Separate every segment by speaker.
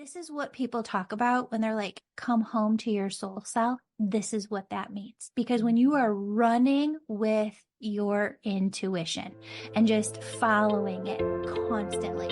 Speaker 1: this is what people talk about when they're like, come home to your soul self. This is what that means. Because when you are running with your intuition and just following it constantly.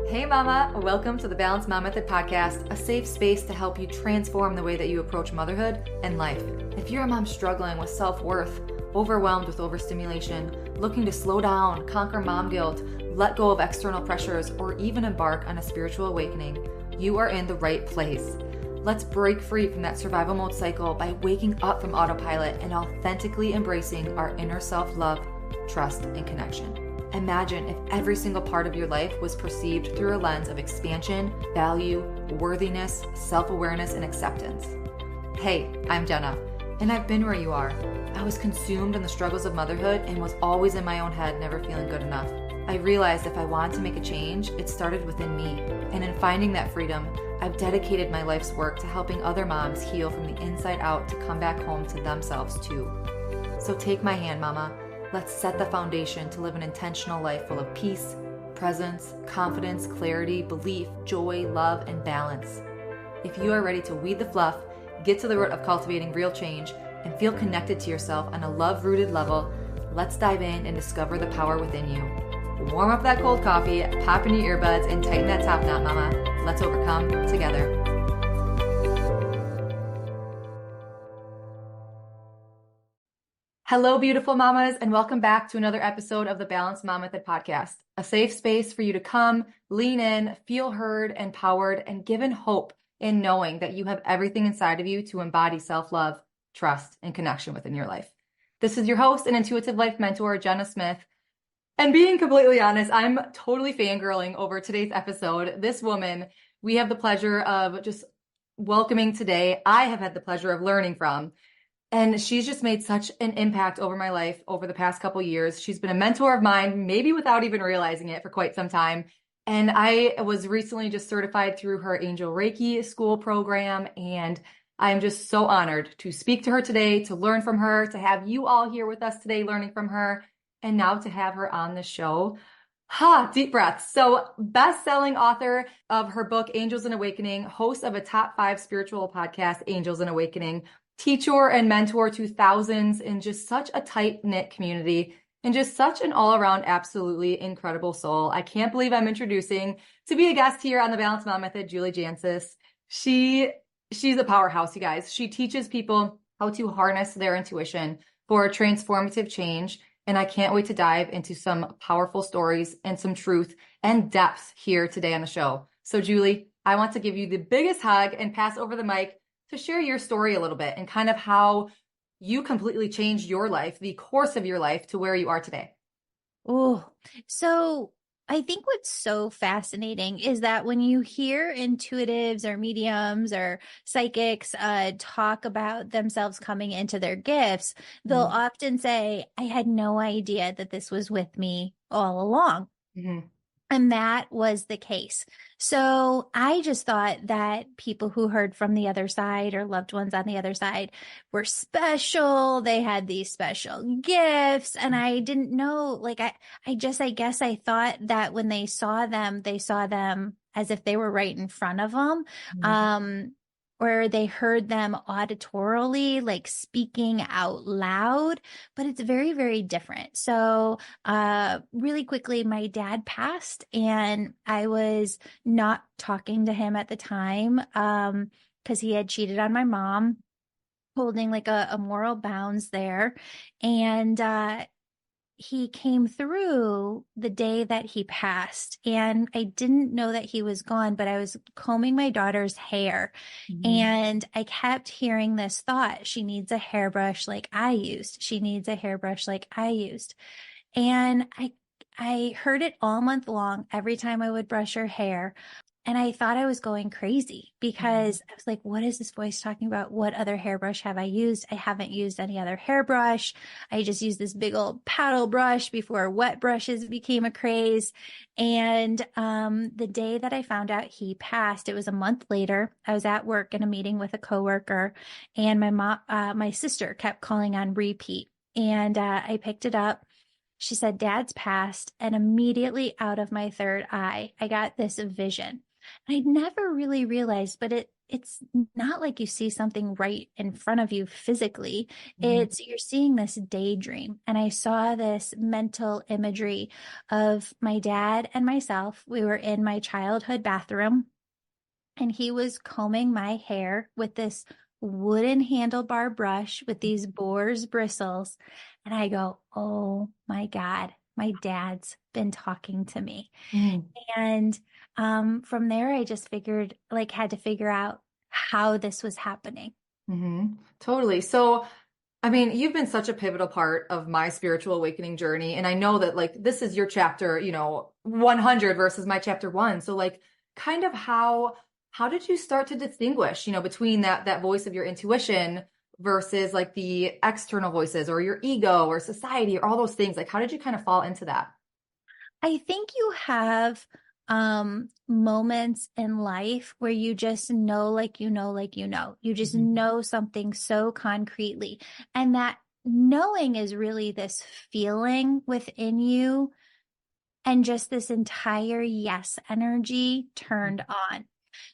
Speaker 2: Hey mama, welcome to the Balanced Mom Method podcast, a safe space to help you transform the way that you approach motherhood and life. If you're a mom struggling with self-worth, overwhelmed with overstimulation, looking to slow down, conquer mom guilt, let go of external pressures, or even embark on a spiritual awakening, you are in the right place. Let's break free from that survival mode cycle by waking up from autopilot and authentically embracing our inner self-love, trust, and connection. Imagine if every single part of your life was perceived through a lens of expansion, value, worthiness, self-awareness, and acceptance. Hey, I'm Jenna, and I've been where you are. I was consumed in the struggles of motherhood and was always in my own head, never feeling good enough. I realized if I wanted to make a change, it started within me. And in finding that freedom, I've dedicated my life's work to helping other moms heal from the inside out to come back home to themselves too. So take my hand, mama. Let's set the foundation to live an intentional life full of peace, presence, confidence, clarity, belief, joy, love, and balance. If you are ready to weed the fluff, get to the root of cultivating real change, and feel connected to yourself on a love-rooted level, let's dive in and discover the power within you. Warm up that cold coffee, pop in your earbuds, and tighten that top knot, mama. Let's overcome together. Hello, beautiful mamas, and welcome back to another episode of the Balanced Mom Method podcast, a safe space for you to come, lean in, feel heard, empowered, and given hope in knowing that you have everything inside of you to embody self-love, trust, and connection within your life. This is your host and intuitive life mentor, Jenna Smith. And being completely honest, I'm totally fangirling over today's episode. This woman, we have the pleasure of just welcoming today. I have had the pleasure of learning from. And she's just made such an impact over my life over the past couple years. She's been a mentor of mine, maybe without even realizing it, for quite some time. And I was recently just certified through her Angel Reiki school program. And I'm just so honored to speak to her today, to learn from her, to have you all here with us today learning from her, and now to have her on the show. Deep breaths. So, best-selling author of her book, Angels and Awakening, host of a top 5 spiritual podcast, Angels and Awakening, teacher and mentor to thousands in just such a tight-knit community, and just such an all-around absolutely incredible soul. I can't believe I'm introducing to be a guest here on the Balanced Mom Method, Julie Jancius. She's a powerhouse, you guys. She teaches people how to harness their intuition for transformative change. And I can't wait to dive into some powerful stories and some truth and depth here today on the show. So Julie, I want to give you the biggest hug and pass over the mic to share your story a little bit and kind of how you completely changed your life, the course of your life to where you are today.
Speaker 1: Oh, so I think what's so fascinating is that when you hear intuitives or mediums or psychics talk about themselves coming into their gifts, they'll often say, I had no idea that this was with me all along. Mm-hmm. And that was the case. So I just thought that people who heard from the other side or loved ones on the other side were special. They had these special gifts. And I didn't know, like, I guess I thought that when they saw them as if they were right in front of them. Mm-hmm. Or they heard them auditorily, like speaking out loud, but it's very, very different. So really quickly, my dad passed and I was not talking to him at the time because he had cheated on my mom, holding like a moral bounds there. And he came through the day that he passed, and I didn't know that he was gone, but I was combing my daughter's hair, and I kept hearing this thought, she needs a hairbrush like I used. She needs a hairbrush like I used. And I heard it all month long, every time I would brush her hair. And I thought I was going crazy because I was like, what is this voice talking about? What other hairbrush have I used? I haven't used any other hairbrush. I just used this big old paddle brush before wet brushes became a craze. And the day that I found out he passed, it was a month later. I was at work in a meeting with a coworker, and my sister kept calling on repeat. And I picked it up. She said, Dad's passed. And immediately out of my third eye, I got this vision. And I'd never really realized, but it's not like you see something right in front of you physically.
Speaker 2: Mhm.
Speaker 1: It's you're seeing this daydream. And I saw this mental imagery of my dad and myself. We were in my childhood bathroom and he was combing my hair with this wooden handlebar brush with these boar's bristles. And I go, oh my God, my dad's been talking to me.
Speaker 2: Mhm.
Speaker 1: And from there, I just figured, like, had to figure out how this was happening.
Speaker 2: Totally. So, I mean, you've been such a pivotal part of my spiritual awakening journey. And I know that like this is your chapter, 100 versus my chapter one. So like kind of how did you start to distinguish, between that voice of your intuition versus like the external voices or your ego or society or all those things? Like how did you kind of fall into that?
Speaker 1: I think you have moments in life where you just know, you just
Speaker 2: Mhm.
Speaker 1: know something so concretely. And that knowing is really this feeling within you and just this entire yes energy turned on.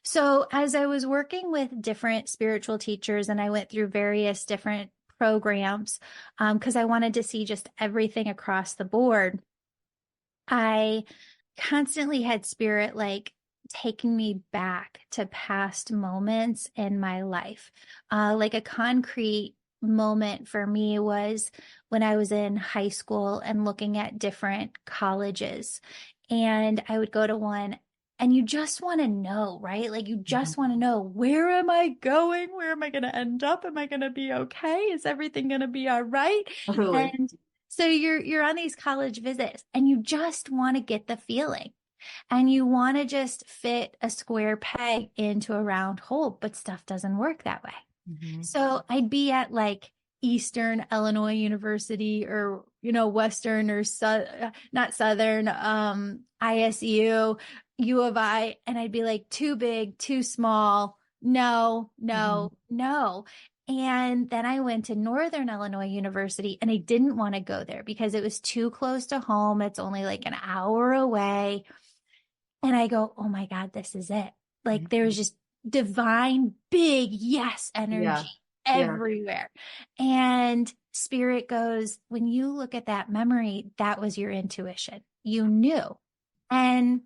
Speaker 1: So, as I was working with different spiritual teachers and I went through various different programs, because I wanted to see just everything across the board, I constantly had spirit like taking me back to past moments in my life. Like a concrete moment for me was when I was in high school and looking at different colleges. And I would go to one and you just want to know, right? Like you
Speaker 2: Mhm.
Speaker 1: just want to know, where am I going? Where am I going to end up? Am I going to be okay? Is everything going to be all right?
Speaker 2: Totally.
Speaker 1: And so you're on these college visits and you just want to get the feeling and you want to just fit a square peg into a round hole, but stuff doesn't work that way.
Speaker 2: Mhm.
Speaker 1: So I'd be at like Eastern Illinois University or, Western or not Southern, ISU, U of I, and I'd be like too big, too small. No,
Speaker 2: Mhm.
Speaker 1: no, no. And then I went to Northern Illinois University and I didn't want to go there because it was too close to home. It's only like an hour away. And I go, oh my God, this is it. Like there's
Speaker 2: Mhm.
Speaker 1: just divine, big yes energy
Speaker 2: Yeah. Yeah.
Speaker 1: everywhere. And spirit goes, when you look at that memory, that was your intuition. You knew. And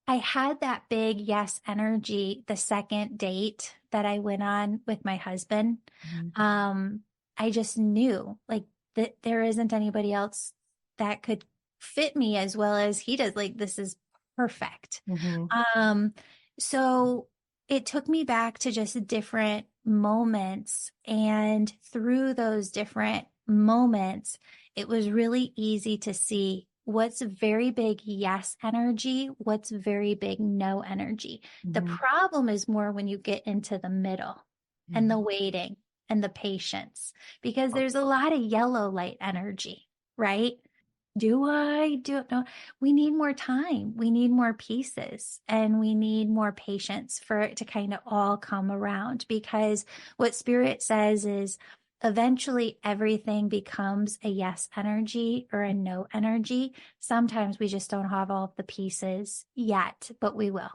Speaker 1: I had that big yes energy the second date that I went on with my husband.
Speaker 2: Mhm.
Speaker 1: Um, I just knew like that there isn't anybody else that could fit me as well as he does. Like this is perfect.
Speaker 2: Mhm.
Speaker 1: Um, so it took me back to just different moments, and through those different moments, it was really easy to see what's very big yes energy, what's very big no energy. The
Speaker 2: Mhm.
Speaker 1: problem is more when you get into the middle and the
Speaker 2: Mhm.
Speaker 1: waiting and the patience, because there's a lot of yellow light energy, right? Do I do it? No, we need more time. We need more pieces and we need more patience for it to kind of all come around, because what spirit says is eventually everything becomes a yes energy or a no energy. Sometimes we just don't have all of the pieces yet, but we will.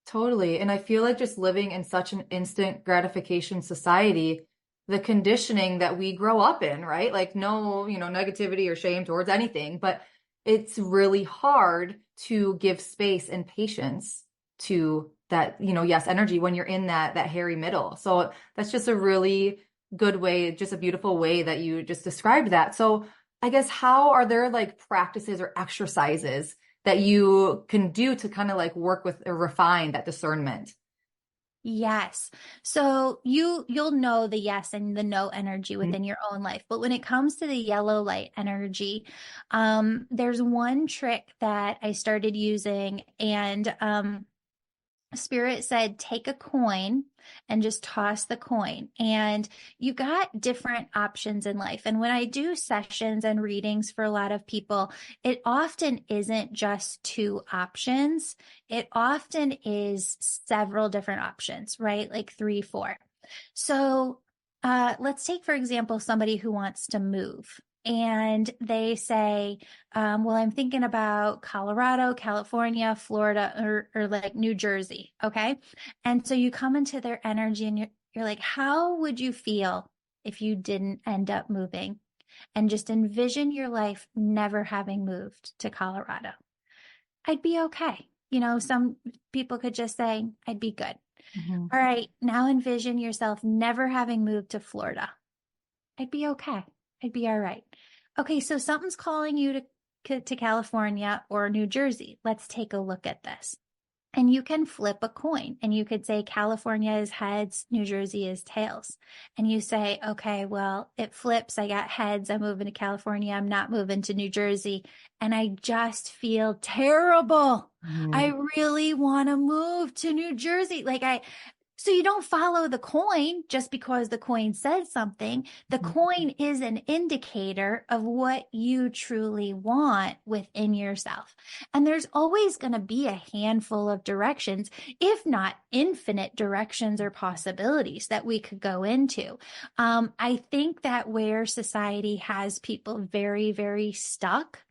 Speaker 2: Totally. And I feel like just living in such an instant gratification society, the conditioning that we grow up in, right? Like no, negativity or shame towards anything, but it's really hard to give space and patience to that, yes, energy when you're in that hairy middle. So that's just a really good way, just a beautiful way that you just described that. So I guess how are there like practices or exercises that you can do to kind of like work with or refine that discernment?
Speaker 1: Yes. So you'll know the yes and the no energy
Speaker 2: Mhm.
Speaker 1: within your own life. But when it comes to the yellow light energy, there's one trick that I started using, and Spirit said, take a coin and just toss the coin. And you got different options in life. And when I do sessions and readings for a lot of people, it often isn't just two options. It often is several different options, right? Like three, four. So let's take, for example, somebody who wants to move. and they say, well, I'm thinking about Colorado, California, Florida, or like New Jersey. Okay. And so you come into their energy and you're like, how would you feel if you didn't end up moving? And just envision your life never having moved to Colorado. I'd be okay. Some people could just say, I'd be good.
Speaker 2: Mhm.
Speaker 1: All right, now envision yourself never having moved to Florida. I'd be okay. I'd be all right. Okay, so something's calling you to California or New Jersey. Let's take a look at this. And you can flip a coin and you could say California is heads, New Jersey is tails. And you say, okay, well, it flips. I got heads. I'm moving to California. I'm not moving to New Jersey. And I just feel terrible. I
Speaker 2: Mhm.
Speaker 1: really want to move to New Jersey. So you don't follow the coin just because the coin says something. The
Speaker 2: Mhm.
Speaker 1: coin is an indicator of what you truly want within yourself. And there's always going to be a handful of directions, if not infinite directions or possibilities that we could go into. I think that where society has people very, very stuck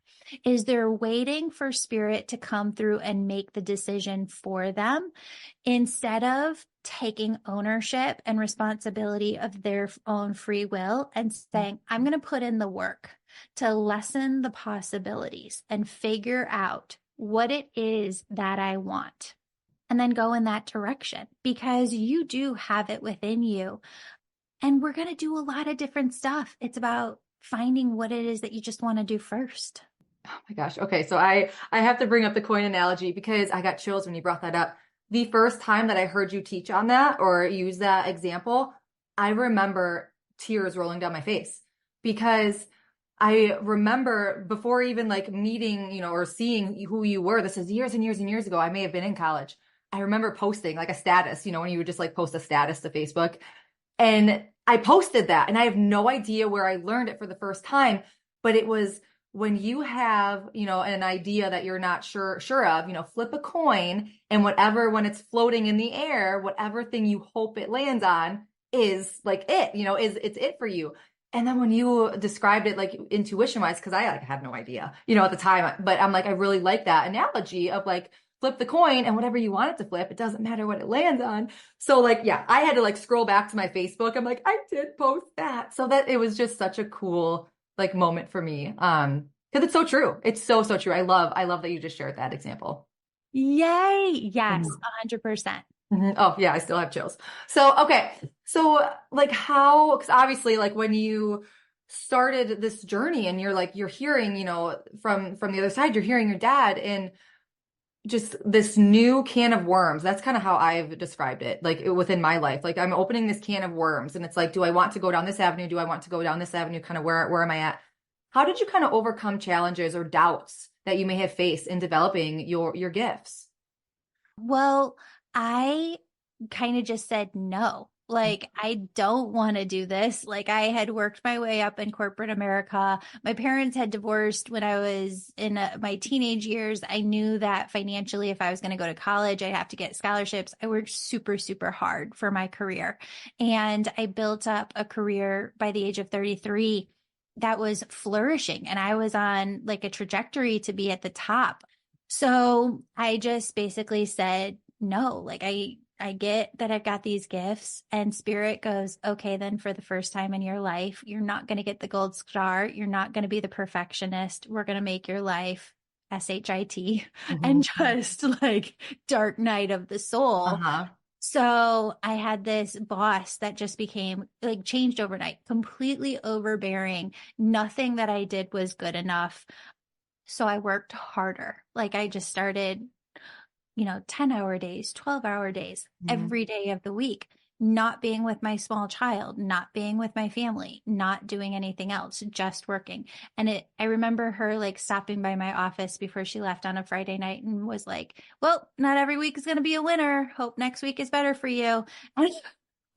Speaker 1: is they're waiting for spirit to come through and make the decision for them instead of taking ownership and responsibility of their own free will and saying, I'm going to put in the work to lessen the possibilities and figure out what it is that I want. And then go in that direction because you do have it within you. And we're going to do a lot of different stuff. It's about finding what it is that you just want to do first.
Speaker 2: Oh my gosh. Okay. So I have to bring up the coin analogy because I got chills when you brought that up. The first time that I heard you teach on that or use that example, I remember tears rolling down my face because I remember before even like meeting, or seeing who you were, this is years and years and years ago. I may have been in college. I remember posting like a status, when you would just like post a status to Facebook. And I posted that and I have no idea where I learned it for the first time, but it was when you have, an idea that you're not sure of, flip a coin and whatever, when it's floating in the air, whatever thing you hope it lands on is like it, it's it for you. And then when you described it like intuition wise, because I like had no idea, at the time, but I'm like, I really like that analogy of like flip the coin and whatever you want it to flip, it doesn't matter what it lands on. So like, yeah, I had to like scroll back to my Facebook. I'm like, I did post that. So that it was just such a cool like moment for me. Because it's so true. It's so, so true. I love that you just shared that example.
Speaker 1: Yay. Yes,
Speaker 2: Mhm.
Speaker 1: 100%.
Speaker 2: Mhm. Oh yeah, I still have chills. So, okay. So like because obviously like when you started this journey and you're hearing, from the other side, you're hearing your dad and just this new can of worms. That's kind of how I've described it, like within my life. Like I'm opening this can of worms and it's like, do I want to go down this avenue? Do I want to go down this avenue? Kind of where am I at? How did you kind of overcome challenges or doubts that you may have faced in developing your gifts?
Speaker 1: Well, I kind of just said no. Like, I don't want to do this. Like, I had worked my way up in corporate America. My parents had divorced when I was in my teenage years. I knew that financially, if I was going to go to college, I'd have to get scholarships. I worked super, super hard for my career. And I built up a career by the age of 33 that was flourishing. And I was on like a trajectory to be at the top. So I just basically said no. Like I get that I've got these gifts and spirit goes, okay, then for the first time in your life, you're not going to get the gold star. You're not going to be the perfectionist. We're going to make your life SHIT and
Speaker 2: Mhm.
Speaker 1: just like dark night of the soul.
Speaker 2: Uh-huh.
Speaker 1: So I had this boss that just became like changed overnight, completely overbearing. Nothing that I did was good enough. So I worked harder. Like I just started, 10-hour days, 12-hour days,
Speaker 2: Mhm.
Speaker 1: every day of the week, not being with my small child, not being with my family, not doing anything else, just working. And I remember her like stopping by my office before she left on a Friday night and was like, well, not every week is going to be a winner. Hope next week is better for you. And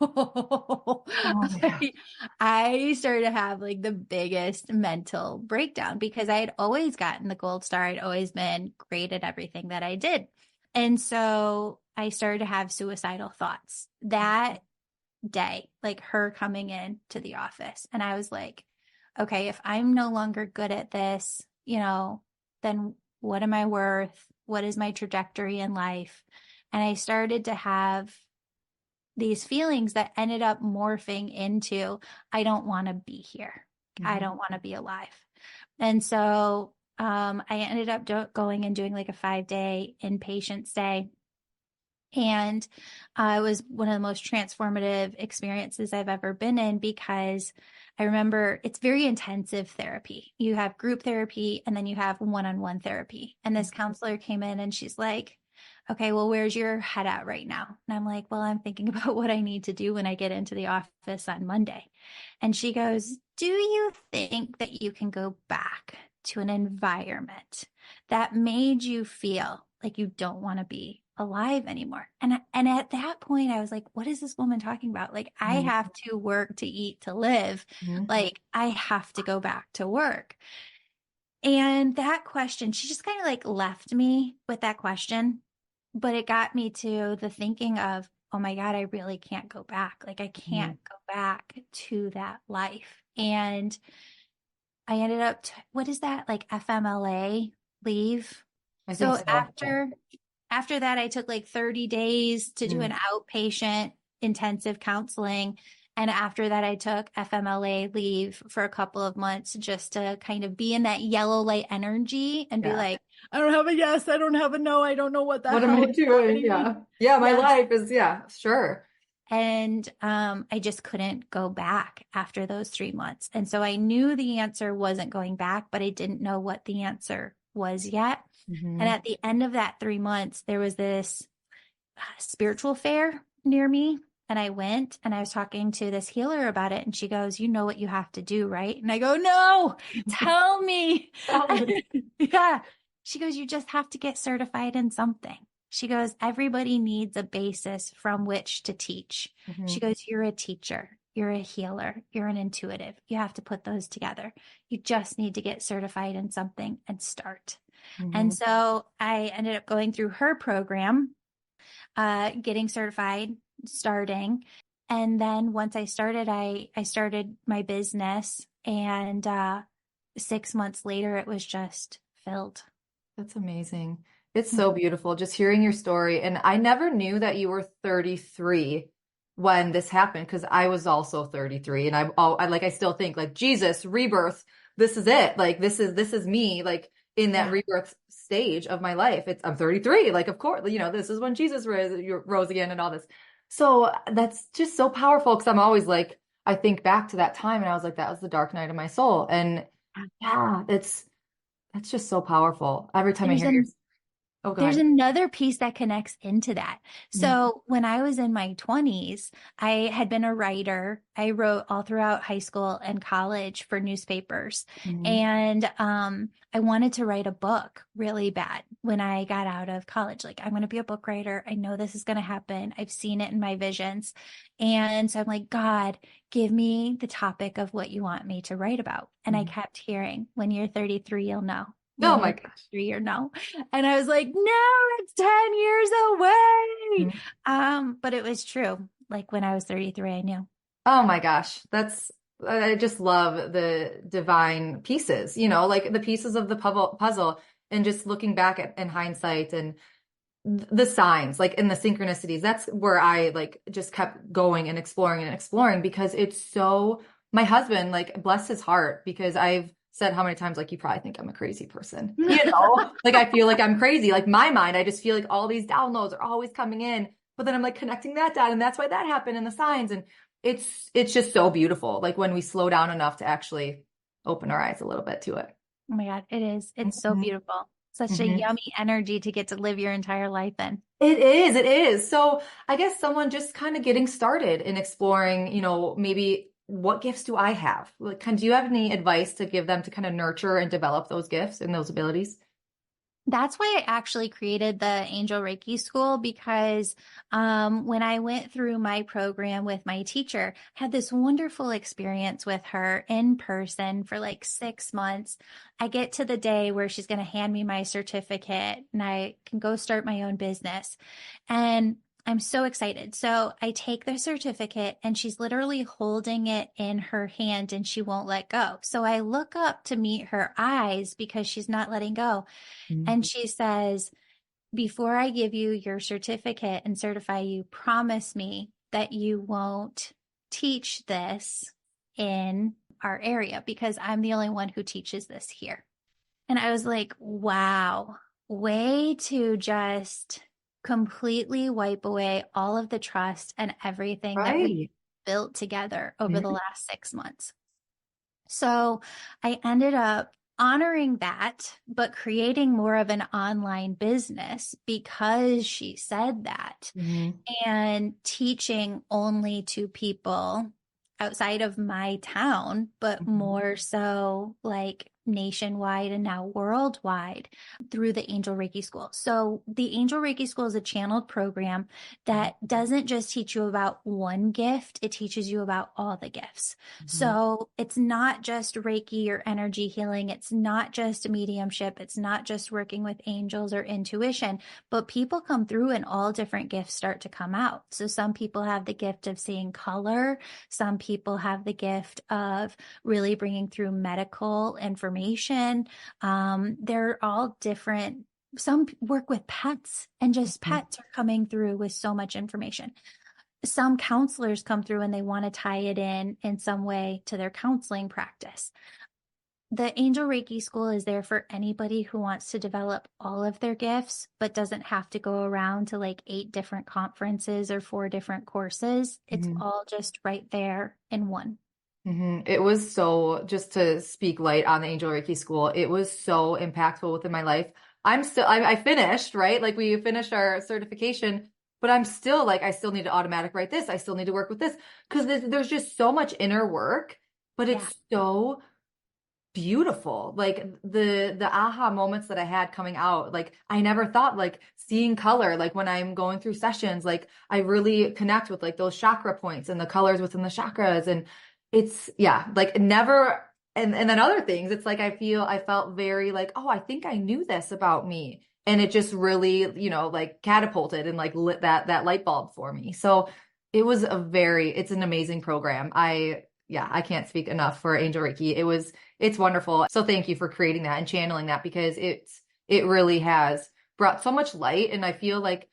Speaker 2: Oh my God.
Speaker 1: I started to have like the biggest mental breakdown because I had always gotten the gold star. I'd always been great at everything that I did. And so I started to have suicidal thoughts that day, like her coming in to the office. And I was like, okay, if I'm no longer good at this, then what am I worth? What is my trajectory in life? And I started to have these feelings that ended up morphing into, I don't want to be here. I
Speaker 2: Mhm.
Speaker 1: don't want to be alive. And so I ended up going and doing like a 5-day inpatient stay. And it was one of the most transformative experiences I've ever been in, because I remember it's very intensive therapy. You have group therapy and then you have one-on-one therapy. And this counselor came in and she's like, okay, well, where's your head at right now? And I'm like, well, I'm thinking about what I need to do when I get into the office on Monday. And she goes, do you think that you can go back to an environment that made you feel like you don't want to be alive anymore? And at that point I was like, what is this woman talking about? Like, I
Speaker 2: Mhm.
Speaker 1: have to work to eat to live.
Speaker 2: Mhm.
Speaker 1: Like, I have to go back to work. And that question, she just kind of like left me with that question, but it got me to the thinking of, oh my God, I really can't go back. Like, I
Speaker 2: Mhm.
Speaker 1: can't go back to that life. And I ended up, what is that? Like FMLA leave.
Speaker 2: I think
Speaker 1: So
Speaker 2: so.
Speaker 1: after that, I took like 30 days to do
Speaker 2: Mhm.
Speaker 1: an outpatient intensive counseling. And after that, I took FMLA leave for a couple of months just to kind of be in that yellow light energy and be
Speaker 2: Yeah.
Speaker 1: like, I don't have a yes, I don't have a no, I don't know what the
Speaker 2: What am
Speaker 1: hell
Speaker 2: I
Speaker 1: is
Speaker 2: doing?
Speaker 1: happening.
Speaker 2: Yeah. Yeah, my
Speaker 1: Yes.
Speaker 2: life is, yeah, sure.
Speaker 1: And I just couldn't go back after those 3 months. And so I knew the answer wasn't going back, but I didn't know what the answer was yet. And
Speaker 2: Mhm.
Speaker 1: at the end of that 3 months, there was this spiritual fair near me. And I went and I was talking to this healer about it. And she goes, you know what you have to do, right? And I go, no, tell me.
Speaker 2: Tell me.
Speaker 1: Yeah. She goes, you just have to get certified in something. She goes, everybody needs a basis from which to teach. She
Speaker 2: Mhm.
Speaker 1: goes, you're a teacher, you're a healer, you're an intuitive. You have to put those together. You just need to get certified in something and start. And
Speaker 2: Mhm.
Speaker 1: so I ended up going through her program, getting certified, starting. And then once I started, I started my business. And 6 months later, it was just filled.
Speaker 2: That's amazing. It's so beautiful just hearing your story. And I never knew that you were 33 when this happened because I was also 33 and I still think like Jesus, rebirth, this is it. Like this is me like in that
Speaker 1: Yeah.
Speaker 2: rebirth stage of my life. I'm 33. Like of course, this is when Jesus rose again and all this. So that's just so powerful because I'm always like I think back to that time and I was like that was the dark night of my soul. And yeah, that's just so powerful. Every time I
Speaker 1: There's
Speaker 2: hear your,
Speaker 1: an
Speaker 2: oh, go
Speaker 1: There's
Speaker 2: ahead.
Speaker 1: another piece that connects into that.
Speaker 2: Mhm.
Speaker 1: So when I was in my 20s, I had been a writer. I wrote all throughout high school and college for newspapers.
Speaker 2: Mhm.
Speaker 1: And I wanted to write a book really bad when I got out of college. Like, I'm going to be a book writer. I know this is going to happen. I've seen it in my visions. And so I'm like, God, give me the topic of what you want me to write about. And I
Speaker 2: Mhm.
Speaker 1: kept hearing, when you're 33, you'll know.
Speaker 2: Oh
Speaker 1: When
Speaker 2: my
Speaker 1: you're
Speaker 2: gosh.
Speaker 1: 33, you'll know. And I was like, no, it's 10 years away.
Speaker 2: Mhm.
Speaker 1: But it was true. Like, when I was 33, I knew.
Speaker 2: Oh my gosh. I just love the divine pieces, like the pieces of the puzzle and just looking back at in hindsight and the signs, like in the synchronicities. That's where I like just kept going and exploring because it's so, my husband, like, bless his heart, because I've said how many times, like, you probably think I'm a crazy person, like I feel like I'm crazy. Like my mind, I just feel like all these downloads are always coming in, but then I'm like connecting that dot, and that's why that happened and the signs. And it's just so beautiful. Like when we slow down enough to actually open our eyes a little bit to it.
Speaker 1: Oh my God, it is. It's so
Speaker 2: Mhm.
Speaker 1: beautiful. Such a
Speaker 2: Mhm.
Speaker 1: yummy energy to get to live your entire life in.
Speaker 2: It is, it is. So I guess someone just kind of getting started in exploring, maybe what gifts do I have? Like, do you have any advice to give them to kind of nurture and develop those gifts and those abilities?
Speaker 1: That's why I actually created the Angel Reiki School, because when I went through my program with my teacher, I had this wonderful experience with her in person for like 6 months. I get to the day where she's going to hand me my certificate and I can go start my own business. And I'm so excited. So I take the certificate and she's literally holding it in her hand and she won't let go. So I look up to meet her eyes because she's not letting go.
Speaker 2: Mm-hmm.
Speaker 1: And she says, before I give you your certificate and certify you, promise me that you won't teach this in our area because I'm the only one who teaches this here. And I was like, wow, way to just completely wipe away all of the trust and everything that we
Speaker 2: Right.
Speaker 1: built together over the
Speaker 2: Mhm.
Speaker 1: last 6 months. So I ended up honoring that, but creating more of an online business because she said that
Speaker 2: Mhm.
Speaker 1: and teaching only to people outside of my town, but
Speaker 2: Mhm.
Speaker 1: more so like nationwide and now worldwide through the Angel Reiki School. So the Angel Reiki School is a channeled program that doesn't just teach you about one gift, it teaches you about all the gifts.
Speaker 2: Mhm.
Speaker 1: So it's not just Reiki or energy healing. It's not just mediumship. It's not just working with angels or intuition, but people come through and all different gifts start to come out. So some people have the gift of seeing color. Some people have the gift of really bringing through medical information. They're all different. Some work with pets and just
Speaker 2: Mhm.
Speaker 1: pets are coming through with so much information. Some counselors come through and they want to tie it in some way to their counseling practice. The Angel Reiki School is there for anybody who wants to develop all of their gifts, but doesn't have to go around to like 8 different conferences or 4 different courses. It's
Speaker 2: Mhm.
Speaker 1: all just right there in one.
Speaker 2: It was so, just to speak light on the Angel Reiki School, it was so impactful within my life. I finished, right? Like we finished our certification, but I'm still like, I still need to automatic write this. I still need to work with this because there's just so much inner work, but
Speaker 1: Yeah.
Speaker 2: it's so beautiful. Like the aha moments that I had coming out, like I never thought like seeing color, like when I'm going through sessions, like I really connect with like those chakra points and the colors within the chakras. And it's yeah, like never and then other things, it's like I felt very like, oh, I think I knew this about me. And it just really, like catapulted and like lit that light bulb for me. So it's an amazing program. I can't speak enough for Angel Reiki. It's wonderful. So thank you for creating that and channeling that because it really has brought so much light. And I feel like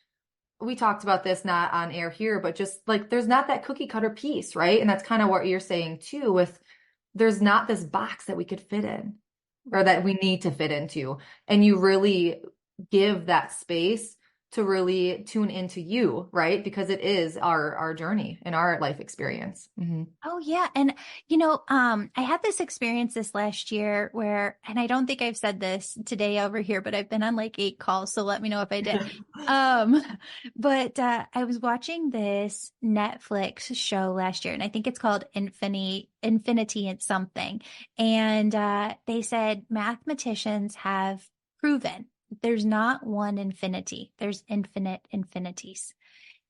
Speaker 2: we talked about this not on air here, but just like there's not that cookie cutter piece, right? And that's kind of what you're saying too, with there's not this box that we could fit in or
Speaker 1: Right.
Speaker 2: that we need to fit into. And you really give that space to really tune into you, right? Because it is our journey and our life experience. Mm-hmm.
Speaker 1: Oh yeah. And I had this experience this last year where, and I don't think I've said this today over here, but I've been on like 8 calls, so let me know if I did. Um, but I was watching this Netflix show last year, and I think it's called Infinity and something. And they said mathematicians have proven there's not one infinity, there's infinite infinities.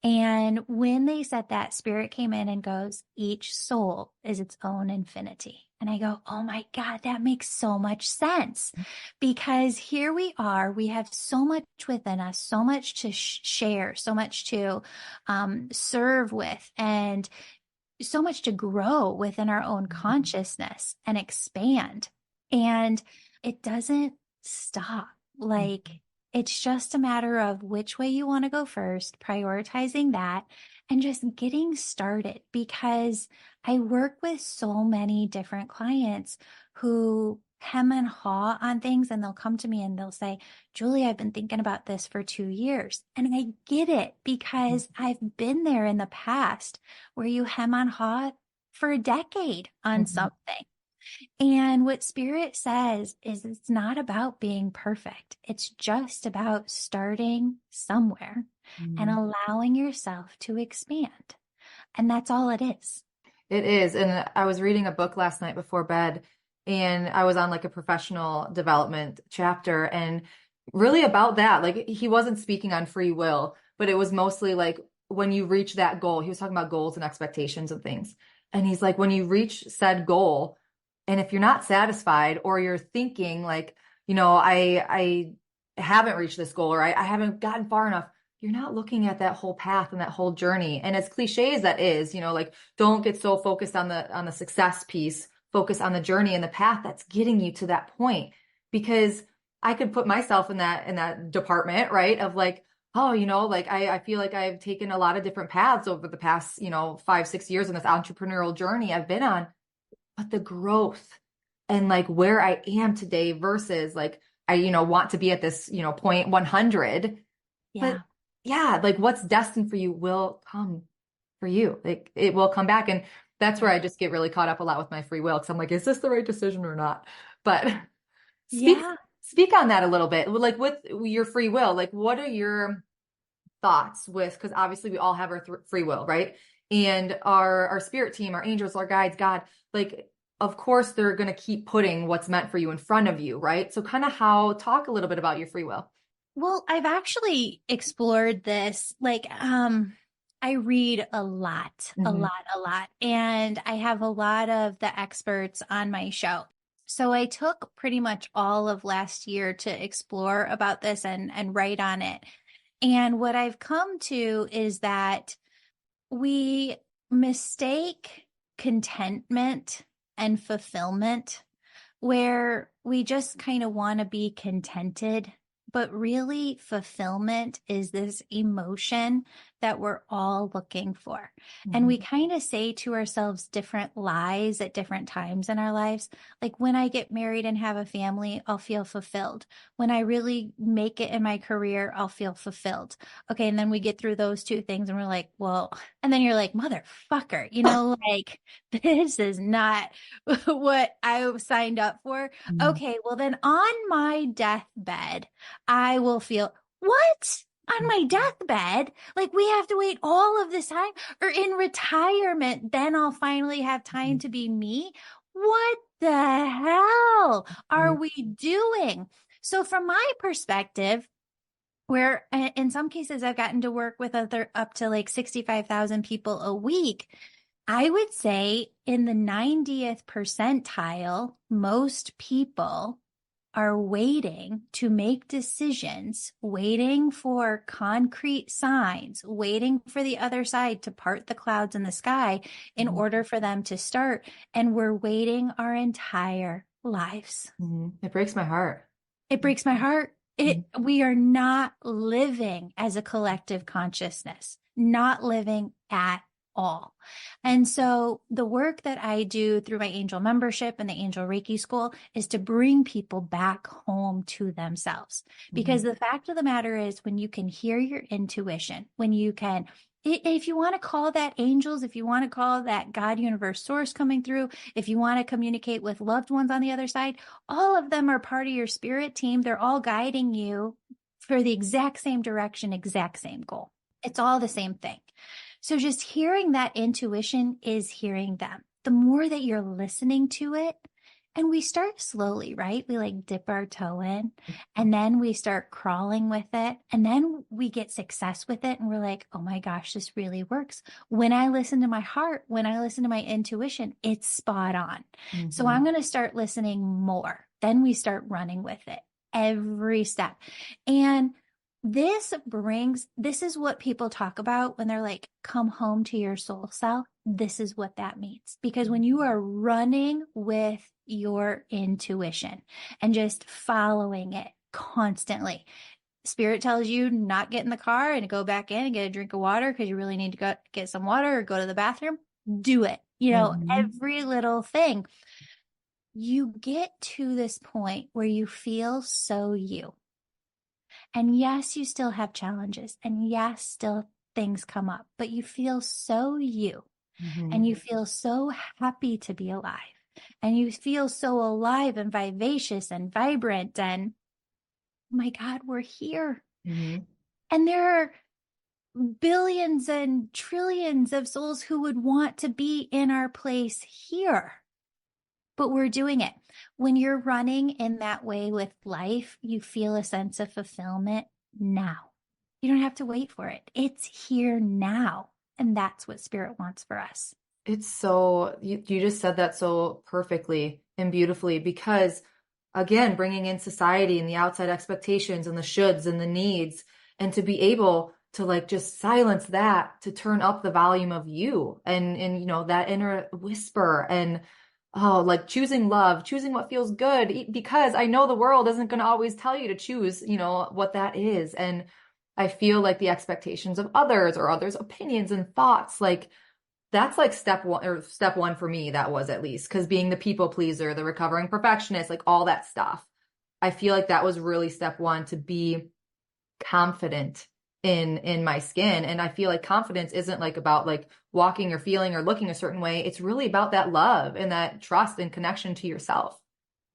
Speaker 1: And when they said that, Spirit came in and goes, each soul is its own infinity. And I go, oh my God, that makes so much sense. Because here we are, we have so much within us, so much to share, so much to serve with, and so much to grow within our own consciousness and expand. And it doesn't stop. Like, it's just a matter of which way you want to go first, prioritizing that, and just getting started. Because I work with so many different clients who hem and haw on things, and they'll come to me and they'll say, Julie, I've been thinking about this for 2 years. And I get it because I've been there in the past where you hem and haw for a decade on
Speaker 2: Mm-hmm.
Speaker 1: something. And what Spirit says is it's not about being perfect. It's just about starting somewhere and
Speaker 2: Mm-hmm.
Speaker 1: allowing yourself to expand. And that's all it is.
Speaker 2: It is. And I was reading a book last night before bed, and I was on like a professional development chapter and really about that. Like he wasn't speaking on free will, but it was mostly like when you reach that goal, he was talking about goals and expectations and things. And he's like, when you reach said goal, and if you're not satisfied or you're thinking like, I haven't reached this goal or I haven't gotten far enough, you're not looking at that whole path and that whole journey. And as cliche as that is, like don't get so focused on the success piece, focus on the journey and the path that's getting you to that point. Because I could put myself in that department, right? Of like, oh, like I feel like I've taken a lot of different paths over the past, 5, 6 years in this entrepreneurial journey I've been on. But the growth and like where I am today versus like I, want to be at this, point 100. But
Speaker 1: Yeah.
Speaker 2: yeah, like what's destined for you will come for you. Like it will come back. And that's where
Speaker 1: Yeah.
Speaker 2: I just get really caught up a lot with my free will because I'm like, is this the right decision or not? But speak
Speaker 1: Yeah.
Speaker 2: speak on that a little bit. Like with your free will, like what are your thoughts with, because obviously we all have our free will, right? And our spirit team, our angels, our guides, God, like of course they're going to keep putting what's meant for you in front of you, right? So kind of talk a little bit about your free will.
Speaker 1: Well, I've actually explored this. I read a lot, a
Speaker 2: Mm-hmm.
Speaker 1: lot, a lot, and I have a lot of the experts on my show. So I took pretty much all of last year to explore about this and write on it. And what I've come to is that we mistake contentment and fulfillment, where we just kind of want to be contented. But really, fulfillment is this emotion that we're all looking for. And
Speaker 2: Mm-hmm.
Speaker 1: we kind of say to ourselves different lies at different times in our lives. Like, when I get married and have a family, I'll feel fulfilled. When I really make it in my career, I'll feel fulfilled. Okay. And then we get through those two things and we're like, well, and then you're like, motherfucker, like this is not what I signed up for.
Speaker 2: Mm-hmm.
Speaker 1: Okay, well then on my deathbed, I will feel what? On my deathbed? Like we have to wait all of this time? Or in retirement, then I'll finally have time to be me? What the hell are we doing? So from my perspective, where in some cases I've gotten to work with other up to like 65,000 people a week, I would say in the 90th percentile, most people are waiting to make decisions, waiting for concrete signs, waiting for the other side to part the clouds in the sky in
Speaker 2: Mm-hmm.
Speaker 1: order for them to start. And we're waiting our entire lives.
Speaker 2: Mm-hmm. It breaks my heart.
Speaker 1: It breaks my heart.
Speaker 2: Mm-hmm.
Speaker 1: We are not living as a collective consciousness, not living at all. And so the work that I do through my angel membership and the angel Reiki school is to bring people back home to themselves.
Speaker 2: Mm-hmm.
Speaker 1: Because the fact of the matter is, when you can hear your intuition, when you can, if you want to call that angels, if you want to call that God, universe, source coming through, if you want to communicate with loved ones on the other side, all of them are part of your spirit team. They're all guiding you for the exact same direction, exact same goal. It's all the same thing. So just hearing that intuition is hearing them. The more that you're listening to it, and we start slowly, right? We like dip our toe in and then we start crawling with it. And then we get success with it. And we're like, oh my gosh, this really works. When I listen to my heart, when I listen to my intuition, it's spot on. So
Speaker 2: Mm-hmm.
Speaker 1: I'm going to start listening more. Then we start running with it every step. And this is what people talk about when they're like, come home to your soul self. This is what that means. Because when you are running with your intuition and just following it constantly, spirit tells you not get in the car and go back in and get a drink of water because you really need to go get some water or go to the bathroom. Do it.
Speaker 2: Mm-hmm.
Speaker 1: Every little thing. You get to this point where you feel so you. And yes, you still have challenges. And yes, still things come up, but you feel so you.
Speaker 2: Mm-hmm.
Speaker 1: And you feel so happy to be alive. And you feel so alive and vivacious and vibrant. And oh my God, we're here.
Speaker 2: Mm-hmm.
Speaker 1: And there are billions and trillions of souls who would want to be in our place here. But we're doing it. When you're running in that way with life, you feel a sense of fulfillment now. You don't have to wait for it. It's here now. And that's what spirit wants for us.
Speaker 2: It's so, you just said that so perfectly and beautifully because, again, bringing in society and the outside expectations and the shoulds and the needs, and to be able to like just silence that, to turn up the volume of you and that inner whisper and oh, like choosing love, choosing what feels good, because I know the world isn't going to always tell you to choose, what that is. And I feel like the expectations of others or others' opinions and thoughts, like that's like step one for me, that was at least, because being the people pleaser, the recovering perfectionist, like all that stuff. I feel like that was really step one, to be confident in my skin. And I feel like confidence isn't like about like walking or feeling or looking a certain way. It's really about that love and that trust and connection to yourself.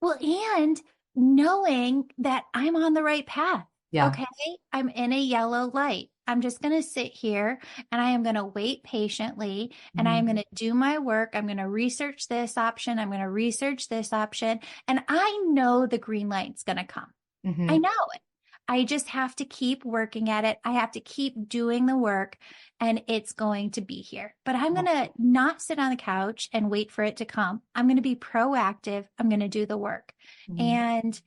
Speaker 1: Well, and knowing that I'm on the right path.
Speaker 2: Yeah.
Speaker 1: Okay. I'm in a yellow light. I'm just going to sit here and I am going to wait patiently and I am
Speaker 2: Hmm.
Speaker 1: going to do my work. I'm going to research this option. I'm going to research this option. And I know the green light's going to come. I
Speaker 2: Hmm.
Speaker 1: know it. I just have to keep working at it. I have to keep doing the work and it's going to be here. But I'm going to not sit on the couch and wait for it to come. I'm going to be proactive. I'm going to do the work.
Speaker 2: Hmm.
Speaker 1: And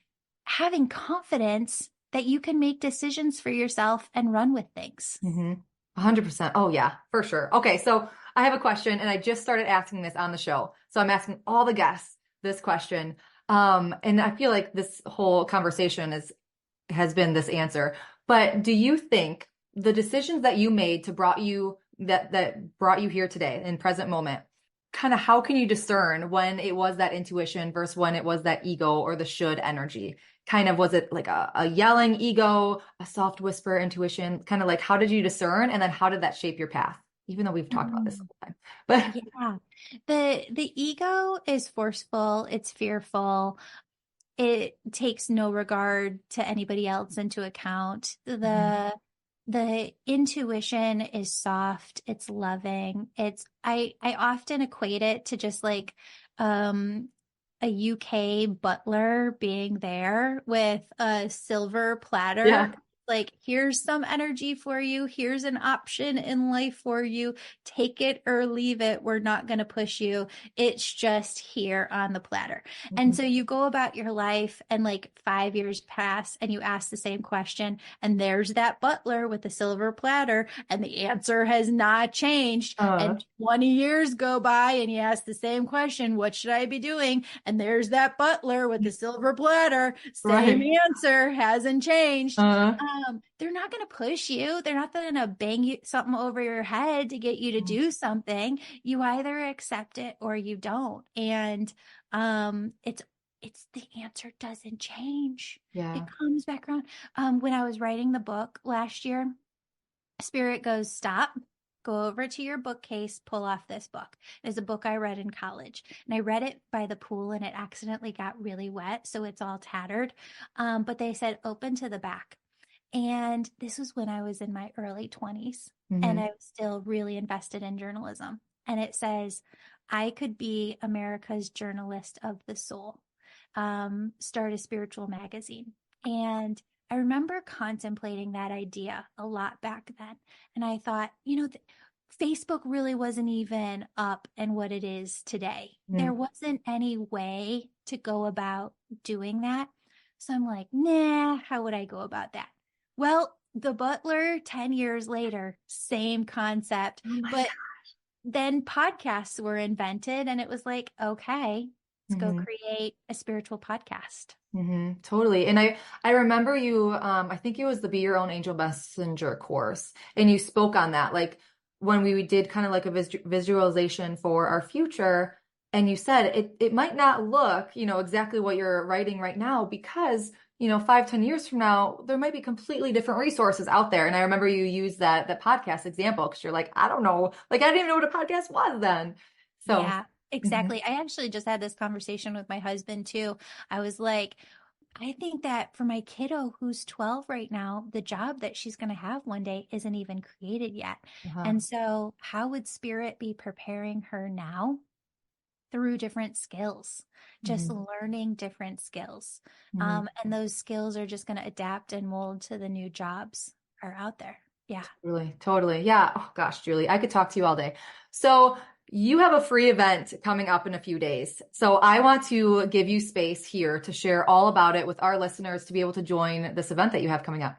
Speaker 1: having confidence that you can make decisions for yourself and run with things.
Speaker 2: Hmm. 100%. Oh yeah, for sure. Okay, so I have a question and I just started asking this on the show. So I'm asking all the guests this question. And I feel like this whole conversation has been this answer. But do you think the decisions that you made to brought you that brought you here today in present moment, kind of how can you discern when it was that intuition versus when it was that ego or the should energy? Kind of, was it like a yelling ego, a soft whisper intuition? Kind of like, how did you discern? And then how did that shape your path? Even though we've talked about this
Speaker 1: Mm.
Speaker 2: all the time. But
Speaker 1: Yeah. The ego is forceful, it's fearful. It takes no regard to anybody else into account.
Speaker 2: Mhm.
Speaker 1: The intuition is soft, it's loving. I often equate it to just like um a UK butler being there with a silver platter.
Speaker 2: Yeah.
Speaker 1: Like, here's some energy for you. Here's an option in life for you. Take it or leave it. We're not going to push you. It's just here on the platter. And
Speaker 2: Mhm.
Speaker 1: so you go about your life and like 5 years pass and you ask the same question and there's that butler with the silver platter and the answer has not changed.
Speaker 2: Uh,
Speaker 1: And 20 years go by and you ask the same question, what should I be doing? And there's that butler with the silver platter, same
Speaker 2: right.
Speaker 1: answer, hasn't changed.
Speaker 2: Uh,
Speaker 1: They're not going to push you. They're not going to bang you something over your head to get you to do something. You either accept it or you don't. And it's the answer doesn't change. It
Speaker 2: yeah.
Speaker 1: comes back around. When I was writing the book last year, Spirit goes, stop, go over to your bookcase, pull off this book. It's a book I read in college. And I read it by the pool and it accidentally got really wet. So it's all tattered. But they said, open to the back. And this was when I was in my early 20s and I
Speaker 2: Hmm.
Speaker 1: was still really invested in journalism. And it says, I could be America's journalist of the soul, start a spiritual magazine. And I remember contemplating that idea a lot back then. And I thought, Facebook really wasn't even up and what it is today. There wasn't any way to go about doing that. So I'm like, nah, how would I go about that? Well, the butler 10 years later, same concept.
Speaker 2: Oh my
Speaker 1: But then podcasts were invented, and it was like, okay, let's go
Speaker 2: God.
Speaker 1: create a spiritual podcast.
Speaker 2: Totally. And I remember you, I think it was the Be Your Own Angel Messenger course, and you spoke on that, like when we did kind of like a visualization for our future, and you said it might not look, exactly what you're writing right now because, 5, 10 years from now, there might be completely different resources out there. And I remember you used that podcast example because you're like, I don't know, like I didn't even know what a podcast was then. So,
Speaker 1: Yeah,
Speaker 2: mhm.
Speaker 1: exactly. I actually just had this conversation with my husband too. I was like, I think that for my kiddo who's 12 right now, the job that she's going to have one day isn't even created yet.
Speaker 2: Uh-huh.
Speaker 1: And so, how would spirit be preparing her now through different skills, just
Speaker 2: Mhm.
Speaker 1: learning different skills?
Speaker 2: Mhm.
Speaker 1: And those skills are just going to adapt and mold to the new jobs are out there. Yeah.
Speaker 2: Totally, totally. Yeah. Oh gosh, Julie, I could talk to you all day. So you have a free event coming up in a few days. So I want to give you space here to share all about it with our listeners to be able to join this event that you have coming up.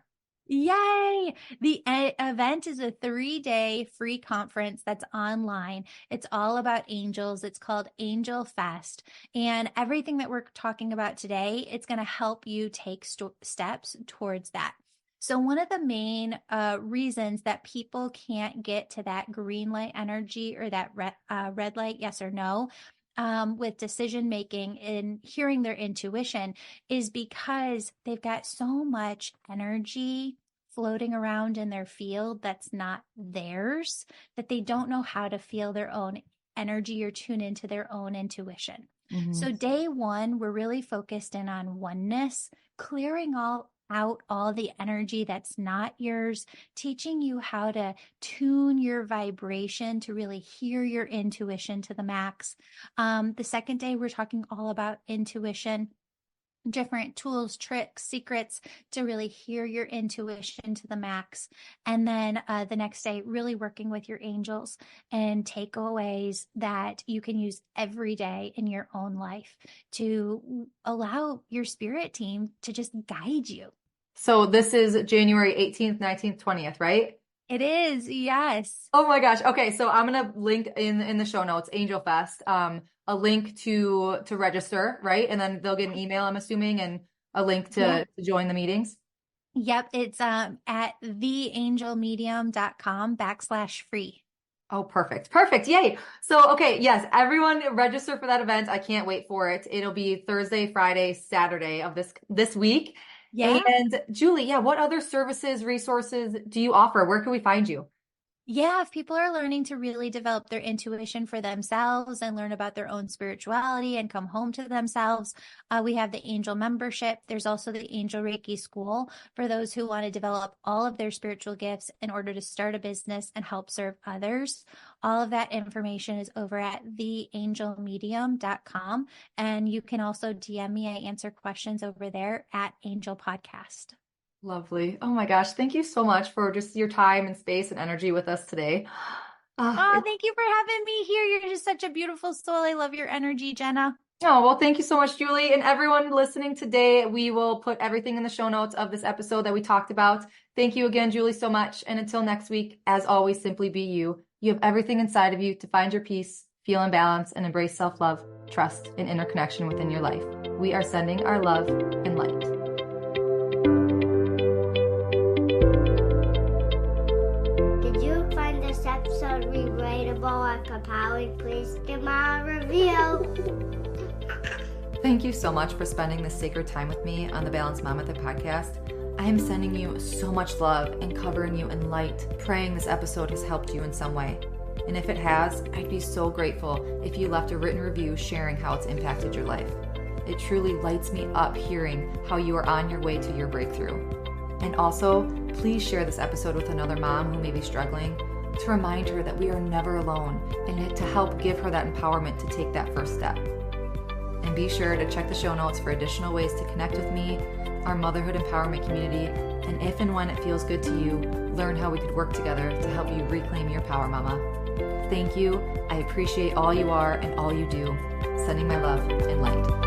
Speaker 1: Yay! The event is a 3-day free conference that's online. It's all about angels. It's called Angel Fest. And everything that we're talking about today, it's going to help you take steps towards that. So one of the main reasons that people can't get to that green light energy or that red light, yes or no, with decision making and hearing their intuition is because they've got so much energy floating around in their field that's not theirs, that they don't know how to feel their own energy or tune into their own intuition. So day one, we're really focused in on oneness, clearing out all the energy that's not yours, teaching you how to tune your vibration to really hear your intuition to the max. The second day, we're talking all about intuition, different tools, tricks, secrets to really hear your intuition to the max. And then the next day, really working with your angels and takeaways that you can use every day in your own life to allow your spirit team to just guide you.
Speaker 2: So this is January 18th, 19th, 20th, right?
Speaker 1: It is, yes.
Speaker 2: Oh my gosh. Okay, so I'm gonna link in the show notes, Angel Fest, a link to register, right? And then they'll get an email, I'm assuming, and a link to join the meetings.
Speaker 1: Yep, it's at theangelmedium.com/free.
Speaker 2: Oh, perfect. Perfect. Yay. So, okay, yes, everyone register for that event. I can't wait for it. It'll be Thursday, Friday, Saturday of this week.
Speaker 1: Yeah.
Speaker 2: And Julie, yeah, what other services, resources do you offer? Where can we find you?
Speaker 1: Yeah, if people are learning to really develop their intuition for themselves and learn about their own spirituality and come home to themselves, we have the Angel membership. There's also the Angel Reiki School for those who want to develop all of their spiritual gifts in order to start a business and help serve others. All of that information is over at theangelmedium.com. And you can also DM me. I answer questions over there at Angel Podcast.
Speaker 2: Lovely. Oh my gosh. Thank you so much for just your time and space and energy with us today.
Speaker 1: Thank you for having me here. You're just such a beautiful soul. I love your energy, Jenna.
Speaker 2: Oh, well, thank you so much, Julie. And everyone listening today, we will put everything in the show notes of this episode that we talked about. Thank you again, Julie, so much. And until next week, as always, simply be you. You have everything inside of you to find your peace, feel in balance, and embrace self-love, trust, and interconnection within your life. We are sending our love and light.
Speaker 3: Episode relatable and compelling, please give my review.
Speaker 2: Thank you so much for spending this sacred time with me on the Balanced Mom Method podcast. I am sending you so much love and covering you in light, praying this episode has helped you in some way. And if it has, I'd be so grateful if you left a written review sharing how it's impacted your life. It truly lights me up hearing how you are on your way to your breakthrough. And also, please share this episode with another mom who may be struggling, to remind her that we are never alone and to help give her that empowerment to take that first step. And be sure to check the show notes for additional ways to connect with me, our motherhood empowerment community, and if and when it feels good to you, learn how we could work together to help you reclaim your power, mama. Thank you. I appreciate all you are and all you do. Sending my love and light.